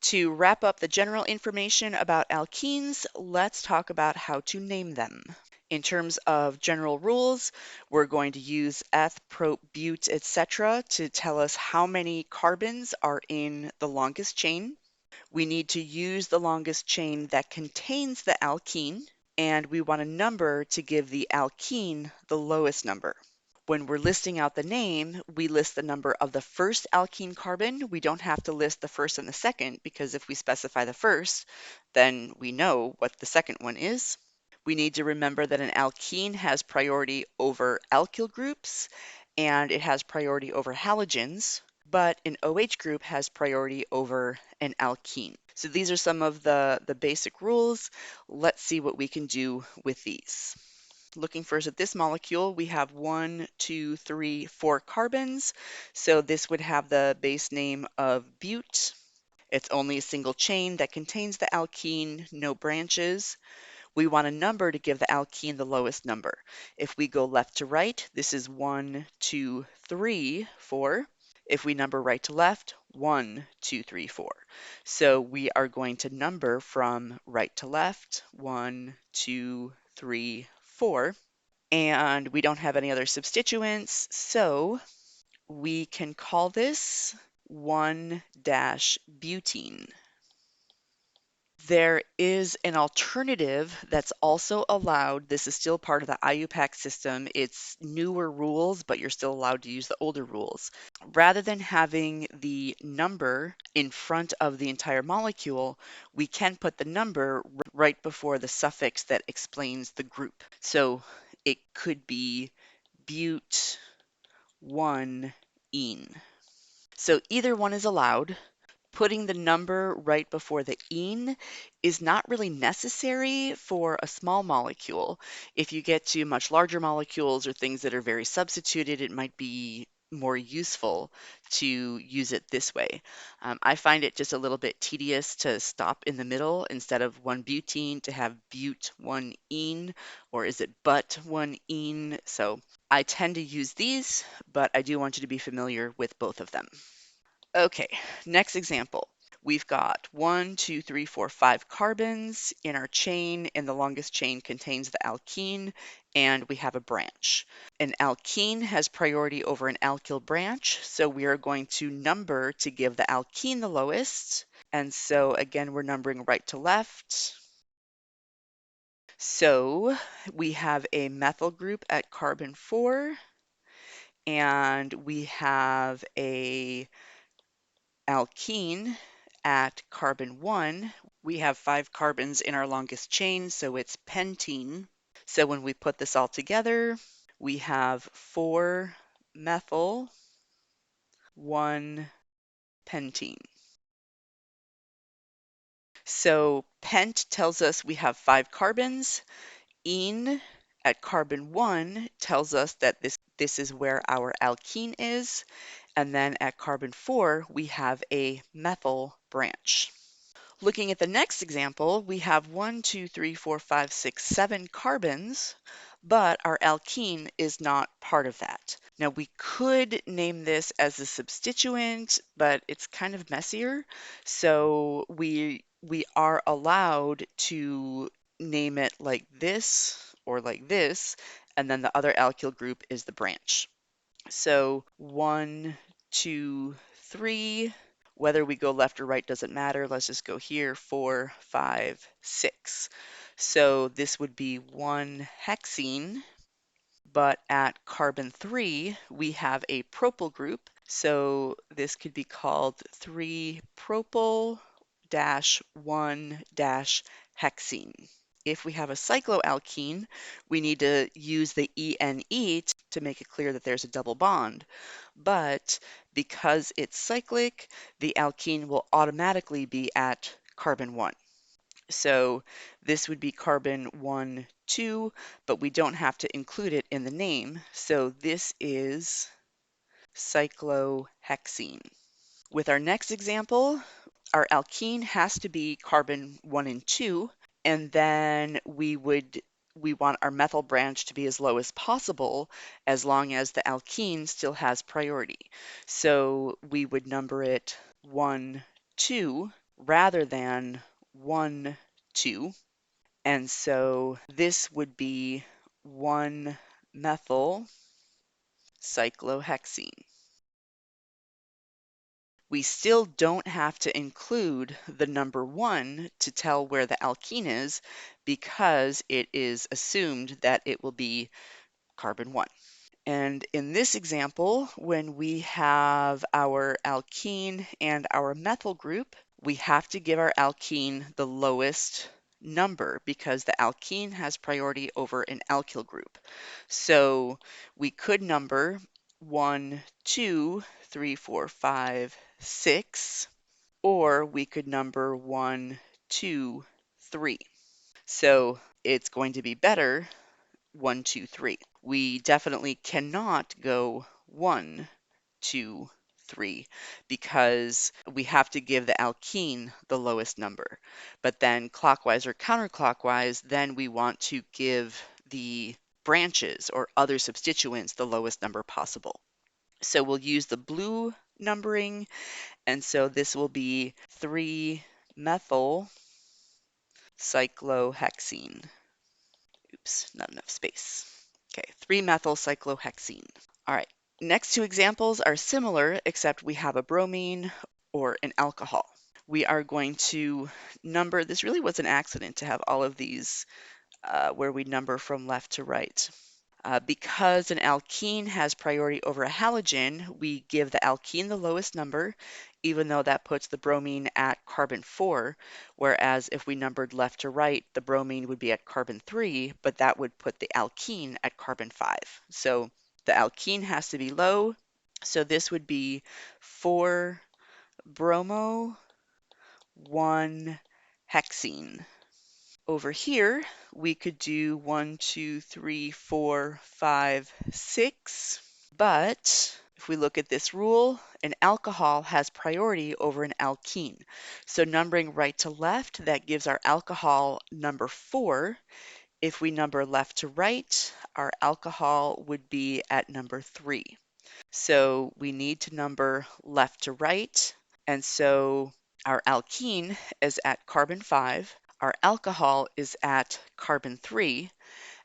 To wrap up the general information about alkenes, let's talk about how to name them. In terms of general rules, we're going to use eth, prop, bute, etc. to tell us how many carbons are in the longest chain. We need to use the longest chain that contains the alkene, and we want a number to give the alkene the lowest number. When we're listing out the name, we list the number of the first alkene carbon. We don't have to list the first and the second, because if we specify the first, then we know what the second one is. We need to remember that an alkene has priority over alkyl groups, and it has priority over halogens, but an OH group has priority over an alkene. So these are some of the basic rules. Let's see what we can do with these. Looking first at this molecule, we have 1, 2, 3, 4 carbons. So this would have the base name of bute. It's only a single chain that contains the alkene, no branches. We want a number to give the alkene the lowest number. If we go left to right, this is 1, 2, 3, 4. If we number right to left, 1, 2, 3, 4. So we are going to number from right to left, 1, 2, 3, 4. And we don't have any other substituents, so we can call this 1-butene. There is an alternative that's also allowed. This is still part of the IUPAC system. It's newer rules, but you're still allowed to use the older rules. Rather than having the number in front of the entire molecule, we can put the number right before the suffix that explains the group. So it could be bute 1-ene. So either one is allowed. Putting the number right before the ene is not really necessary for a small molecule. If you get to much larger molecules or things that are very substituted, it might be more useful to use it this way. I find it just a little bit tedious to stop in the middle instead of 1-butene to have bute 1-ene, or is it but 1-ene? So I tend to use these, but I do want you to be familiar with both of them. Okay, next example. We've got 1, 2, 3, 4, 5 carbons in our chain, and the longest chain contains the alkene, and we have a branch. An alkene has priority over an alkyl branch, so we are going to number to give the alkene the lowest. And so again, we're numbering right to left. So we have a methyl group at carbon 4, and we have a alkene at carbon 1. We have 5 carbons in our longest chain, so it's pentene. So when we put this all together, we have 4 methyl, 1 pentene. So pent tells us we have 5 carbons. Ene at carbon 1 tells us that this is where our alkene is. And then at carbon 4, we have a methyl branch. Looking at the next example, we have 1, 2, 3, 4, 5, 6, 7 carbons, but our alkene is not part of that. Now we could name this as a substituent, but it's kind of messier. So we are allowed to name it like this or like this, and then the other alkyl group is the branch. So 1, 2, 3. Whether we go left or right doesn't matter. Let's just go here, 4, 5, 6. So this would be 1-hexene, but at carbon 3, we have a propyl group. So this could be called 3-propyl-1-hexene. If we have a cycloalkene, we need to use the ENE to make it clear that there's a double bond. But because it's cyclic, the alkene will automatically be at carbon 1. So this would be carbon 1, 2, but we don't have to include it in the name. So this is cyclohexene. With our next example, our alkene has to be carbon 1 and 2, and then we want our methyl branch to be as low as possible as long as the alkene still has priority. So we would number it 1, 2, rather than 1, 2. And so this would be 1-methyl cyclohexene. We still don't have to include the number 1 to tell where the alkene is because it is assumed that it will be carbon 1. And in this example, when we have our alkene and our methyl group, we have to give our alkene the lowest number because the alkene has priority over an alkyl group. So we could number 1, 2, 3, 4, 5, 6, or we could number 1, 2, 3. So it's going to be better 1, 2, 3. We definitely cannot go 1, 2, 3 because we have to give the alkene the lowest number. But then clockwise or counterclockwise, then we want to give the branches or other substituents the lowest number possible. So we'll use the blue numbering, and so this will be 3-methyl cyclohexene. Oops, not enough space. Okay, 3-methyl cyclohexene. All right, next two examples are similar, except we have a bromine or an alcohol. We are going to number, this really was an accident to have all of these where we number from left to right. Because an alkene has priority over a halogen, we give the alkene the lowest number, even though that puts the bromine at carbon 4, whereas if we numbered left to right, the bromine would be at carbon 3, but that would put the alkene at carbon 5. So the alkene has to be low, so this would be 4 bromo, 1 hexene. Over here, we could do 1, 2, 3, 4, 5, 6. But if we look at this rule, an alcohol has priority over an alkene. So numbering right to left, that gives our alcohol number 4. If we number left to right, our alcohol would be at number 3. So we need to number left to right. And so our alkene is at carbon 5. Our alcohol is at carbon 3.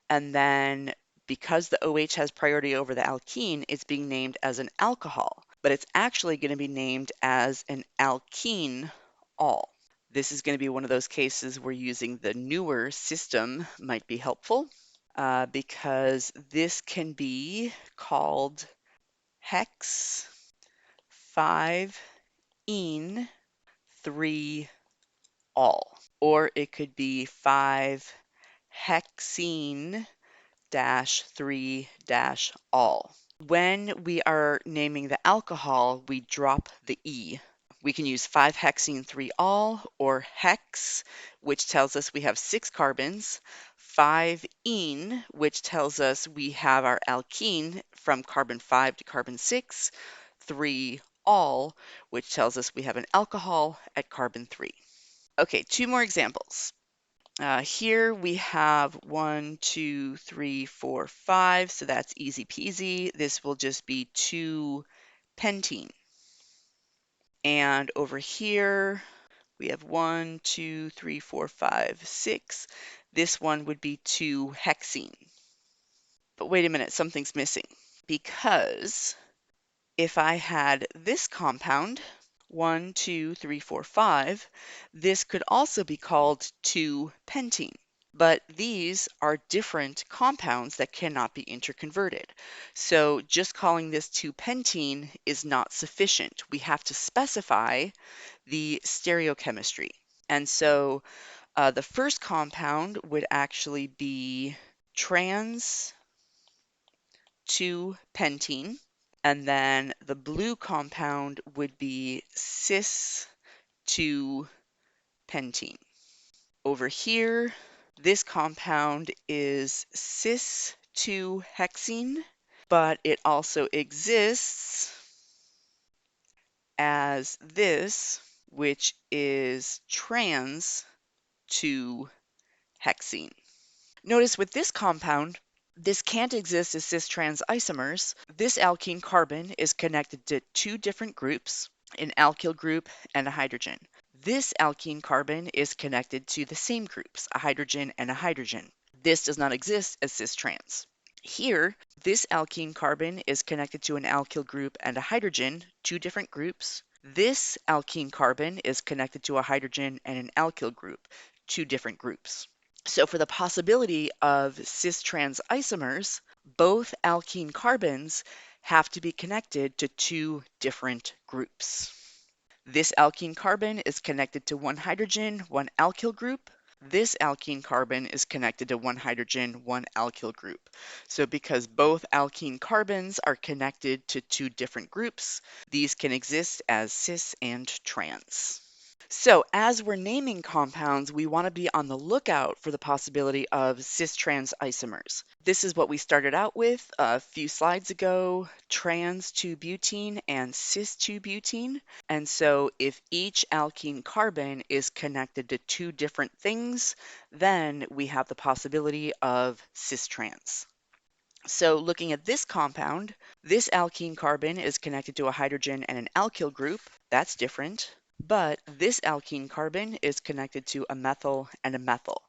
And then because the OH has priority over the alkene, it's being named as an alcohol, but it's actually going to be named as an alkene all. This is going to be one of those cases where using the newer system might be helpful because this can be called hex 5-ene 3 all, or it could be 5-hexene dash 3 dash all. When we are naming the alcohol, we drop the E. We can use 5-hexene 3 all or hex, which tells us we have 6 carbons, 5-ene, which tells us we have our alkene from carbon 5 to carbon 6, 3 all, which tells us we have an alcohol at carbon 3. Okay, two more examples. Here we have 1, 2, 3, 4, 5, so that's easy peasy. This will just be 2-pentene. And over here we have 1, 2, 3, 4, 5, 6. This one would be 2-hexene. But wait a minute, something's missing. Because if I had this compound, 1, 2, 3, 4, 5, this could also be called 2-pentene. But these are different compounds that cannot be interconverted. So just calling this 2-pentene is not sufficient. We have to specify the stereochemistry. And so the first compound would actually be trans 2-pentene. And then the blue compound would be cis 2-pentene. Over here, this compound is cis 2-hexene, but it also exists as this, which is trans 2-hexene. Notice with this compound, this can't exist as cis-trans isomers. This alkene carbon is connected to two different groups, an alkyl group and a hydrogen. This alkene carbon is connected to the same groups, a hydrogen and a hydrogen. This does not exist as cis-trans. Here, this alkene carbon is connected to an alkyl group and a hydrogen, two different groups. This alkene carbon is connected to a hydrogen and an alkyl group, two different groups. So for the possibility of cis-trans isomers, both alkene carbons have to be connected to two different groups. This alkene carbon is connected to one hydrogen, one alkyl group. This alkene carbon is connected to one hydrogen, one alkyl group. So because both alkene carbons are connected to two different groups, these can exist as cis and trans. So as we're naming compounds, we want to be on the lookout for the possibility of cis-trans isomers. This is what we started out with a few slides ago, trans-2-butene and cis-2-butene. And so if each alkene carbon is connected to two different things, then we have the possibility of cis-trans. So looking at this compound, this alkene carbon is connected to a hydrogen and an alkyl group. That's different. But this alkene carbon is connected to a methyl and a methyl.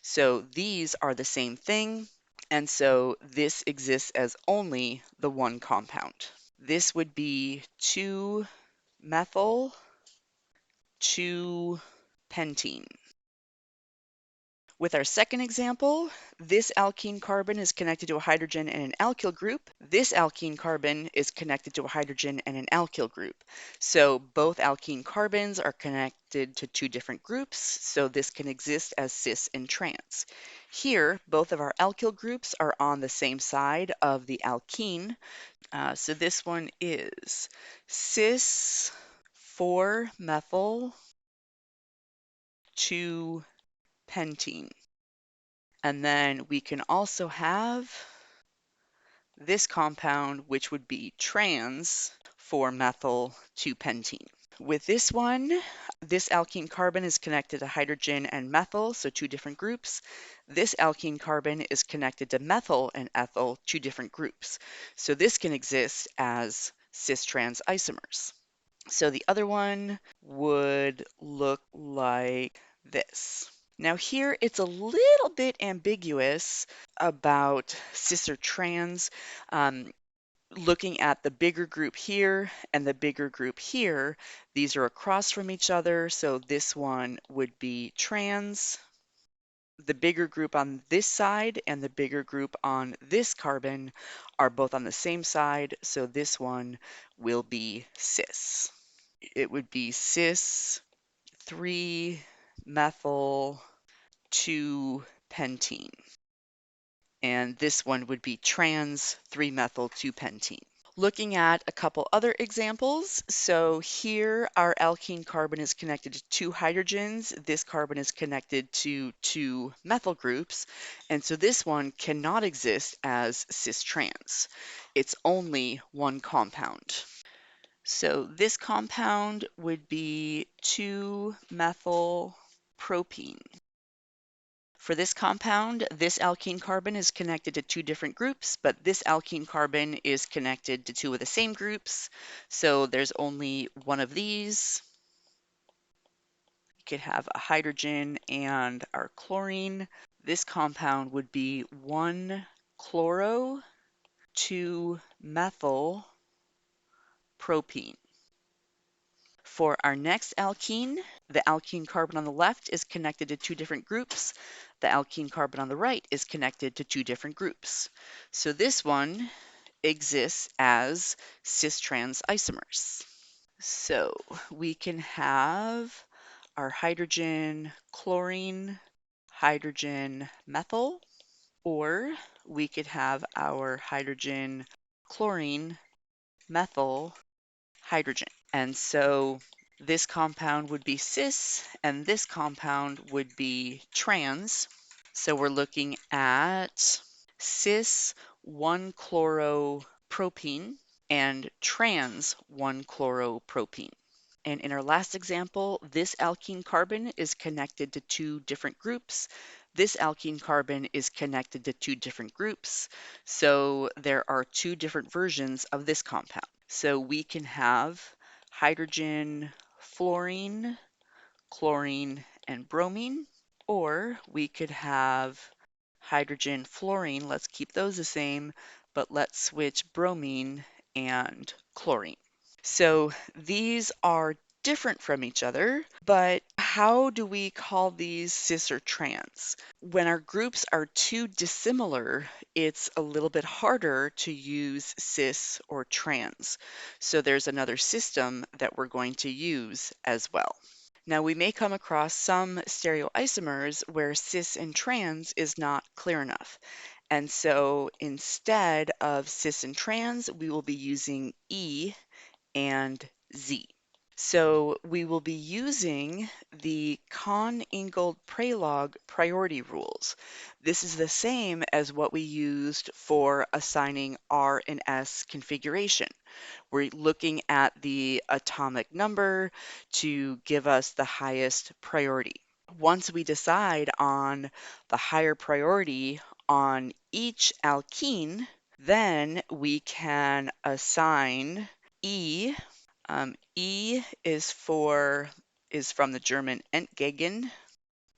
So these are the same thing, and so this exists as only the one compound. This would be 2-methyl 2-pentene. With our second example, this alkene carbon is connected to a hydrogen and an alkyl group. This alkene carbon is connected to a hydrogen and an alkyl group. So both alkene carbons are connected to two different groups, so this can exist as cis and trans. Here, both of our alkyl groups are on the same side of the alkene. So this one is cis 4-methyl 2-pentene. And then we can also have this compound, which would be trans 4-methyl 2-pentene. With this one, this alkene carbon is connected to hydrogen and methyl, so two different groups. This alkene carbon is connected to methyl and ethyl, two different groups. So this can exist as cis-trans isomers. So the other one would look like this. Now here it's a little bit ambiguous about cis or trans. Looking at the bigger group here and the bigger group here, these are across from each other, so this one would be trans. The bigger group on this side and the bigger group on this carbon are both on the same side, so this one will be cis. It would be cis 3-methyl 2-pentene. And this one would be trans 3-methyl 2-pentene. Looking at a couple other examples, so here our alkene carbon is connected to two hydrogens. This carbon is connected to two methyl groups, and so this one cannot exist as cis-trans. It's only one compound. So this compound would be 2-methyl propene. For this compound, this alkene carbon is connected to two different groups, but this alkene carbon is connected to two of the same groups. So there's only one of these. You could have a hydrogen and our chlorine. This compound would be 1-chloro 2-methyl propene. For our next alkene, the alkene carbon on the left is connected to two different groups. The alkene carbon on the right is connected to two different groups. So this one exists as cis-trans isomers. So we can have our hydrogen chlorine, hydrogen methyl, or we could have our hydrogen chlorine, methyl, hydrogen. And so this compound would be cis and this compound would be trans. So we're looking at cis 1-chloropropene and trans 1-chloropropene. And in our last example, this alkene carbon is connected to two different groups. This alkene carbon is connected to two different groups. So there are two different versions of this compound. So we can have hydrogen fluorine chlorine and bromine, or we could have hydrogen, fluorine. Let's keep those the same, but let's switch bromine and chlorine. So these are different from each other, but how do we call these cis or trans? When our groups are too dissimilar, it's a little bit harder to use cis or trans. So there's another system that we're going to use as well. Now we may come across some stereoisomers where cis and trans is not clear enough. And so instead of cis and trans, we will be using E and Z. So we will be using the Kohn-Ingold-Prelog priority rules. This is the same as what we used for assigning R and S configuration. We're looking at the atomic number to give us the highest priority. Once we decide on the higher priority on each alkene, then we can assign E. E is from the German entgegen,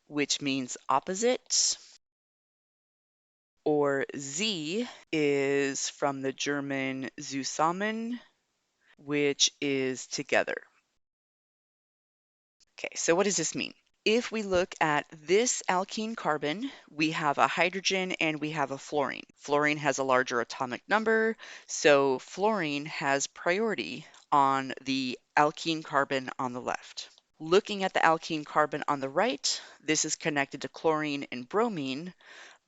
which means opposite, or Z is from the German zusammen, which is together. Okay, so what does this mean? If we look at this alkene carbon, we have a hydrogen and we have a fluorine. Fluorine has a larger atomic number, so fluorine has priority on the alkene carbon on the left. Looking at the alkene carbon on the right, this is connected to chlorine and bromine.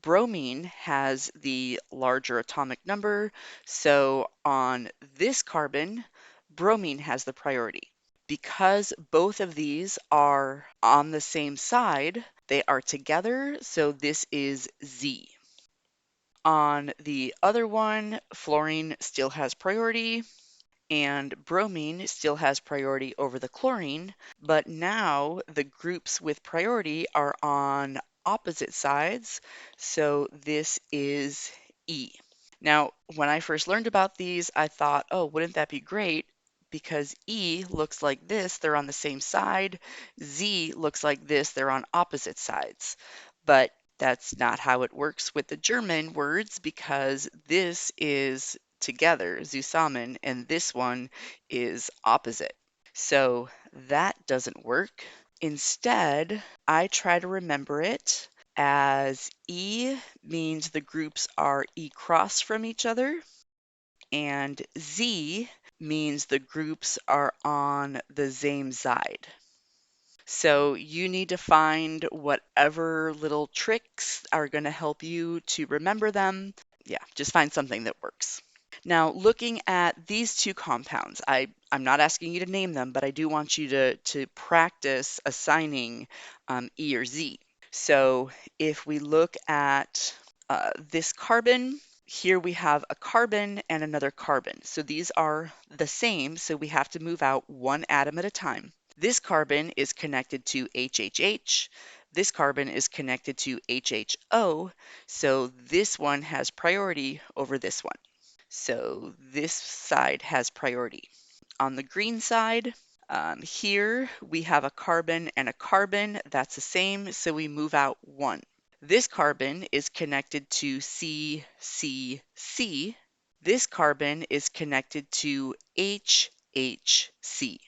Bromine has the larger atomic number, so on this carbon, bromine has the priority. Because both of these are on the same side, they are together, so this is Z. On the other one, fluorine still has priority, and bromine still has priority over the chlorine, but now the groups with priority are on opposite sides, so this is E. Now, when I first learned about these, I thought, oh, wouldn't that be great? Because E looks like this, they're on the same side. Z looks like this, they're on opposite sides. But that's not how it works with the German words, because this is together, zusammen, and this one is opposite. So that doesn't work. Instead, I try to remember it as E means the groups are E cross from each other, and Z means the groups are on the same side. So you need to find whatever little tricks are going to help you to remember them. Yeah, just find something that works. Now, looking at these two compounds, I'm not asking you to name them, but I do want you to practice assigning E or Z. So if we look at this carbon, here we have a carbon and another carbon. So these are the same, so we have to move out one atom at a time. This carbon is connected to HHH. This carbon is connected to HHO, so this one has priority over this one. So this side has priority. On the green side, here we have a carbon and a carbon. That's the same, so we move out one. This carbon is connected to CCC. This carbon is connected to HHC.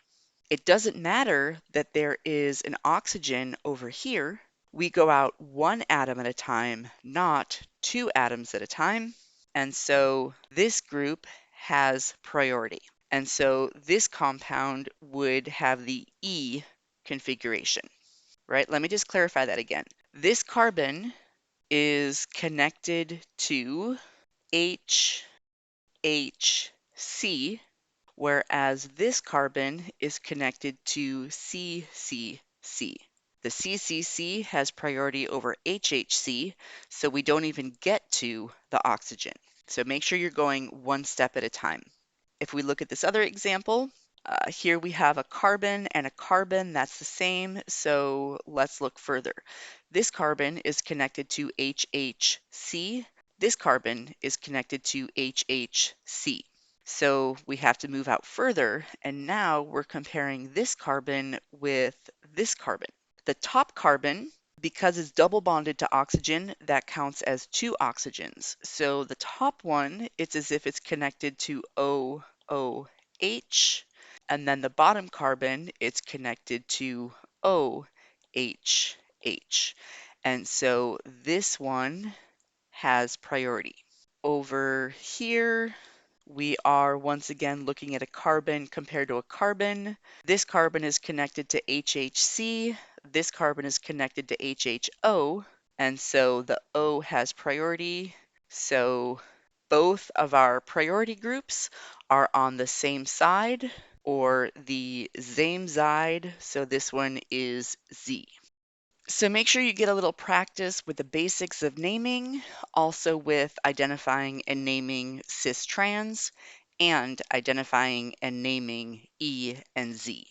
It doesn't matter that there is an oxygen over here. We go out one atom at a time, not two atoms at a time. And so this group has priority. And so this compound would have the E configuration, right? Let me just clarify that again. This carbon is connected to HHC, whereas this carbon is connected to CCC. The CCC has priority over HHC, so we don't even get to the oxygen. So make sure you're going one step at a time. If we look at this other example, here we have a carbon and a carbon, that's the same, so let's look further. This carbon is connected to HHC. This carbon is connected to HHC. So we have to move out further, and now we're comparing this carbon with this carbon. The top carbon, because it's double bonded to oxygen, that counts as two oxygens. So the top one, it's as if it's connected to OOH, and then the bottom carbon, it's connected to OHH. And so this one has priority. Over here, we are once again looking at a carbon compared to a carbon. This carbon is connected to HHC. This carbon is connected to HHO. And so the O has priority. So both of our priority groups are on the same side or the same side. So this one is Z. So make sure you get a little practice with the basics of naming, also with identifying and naming cis trans, and identifying and naming E and Z.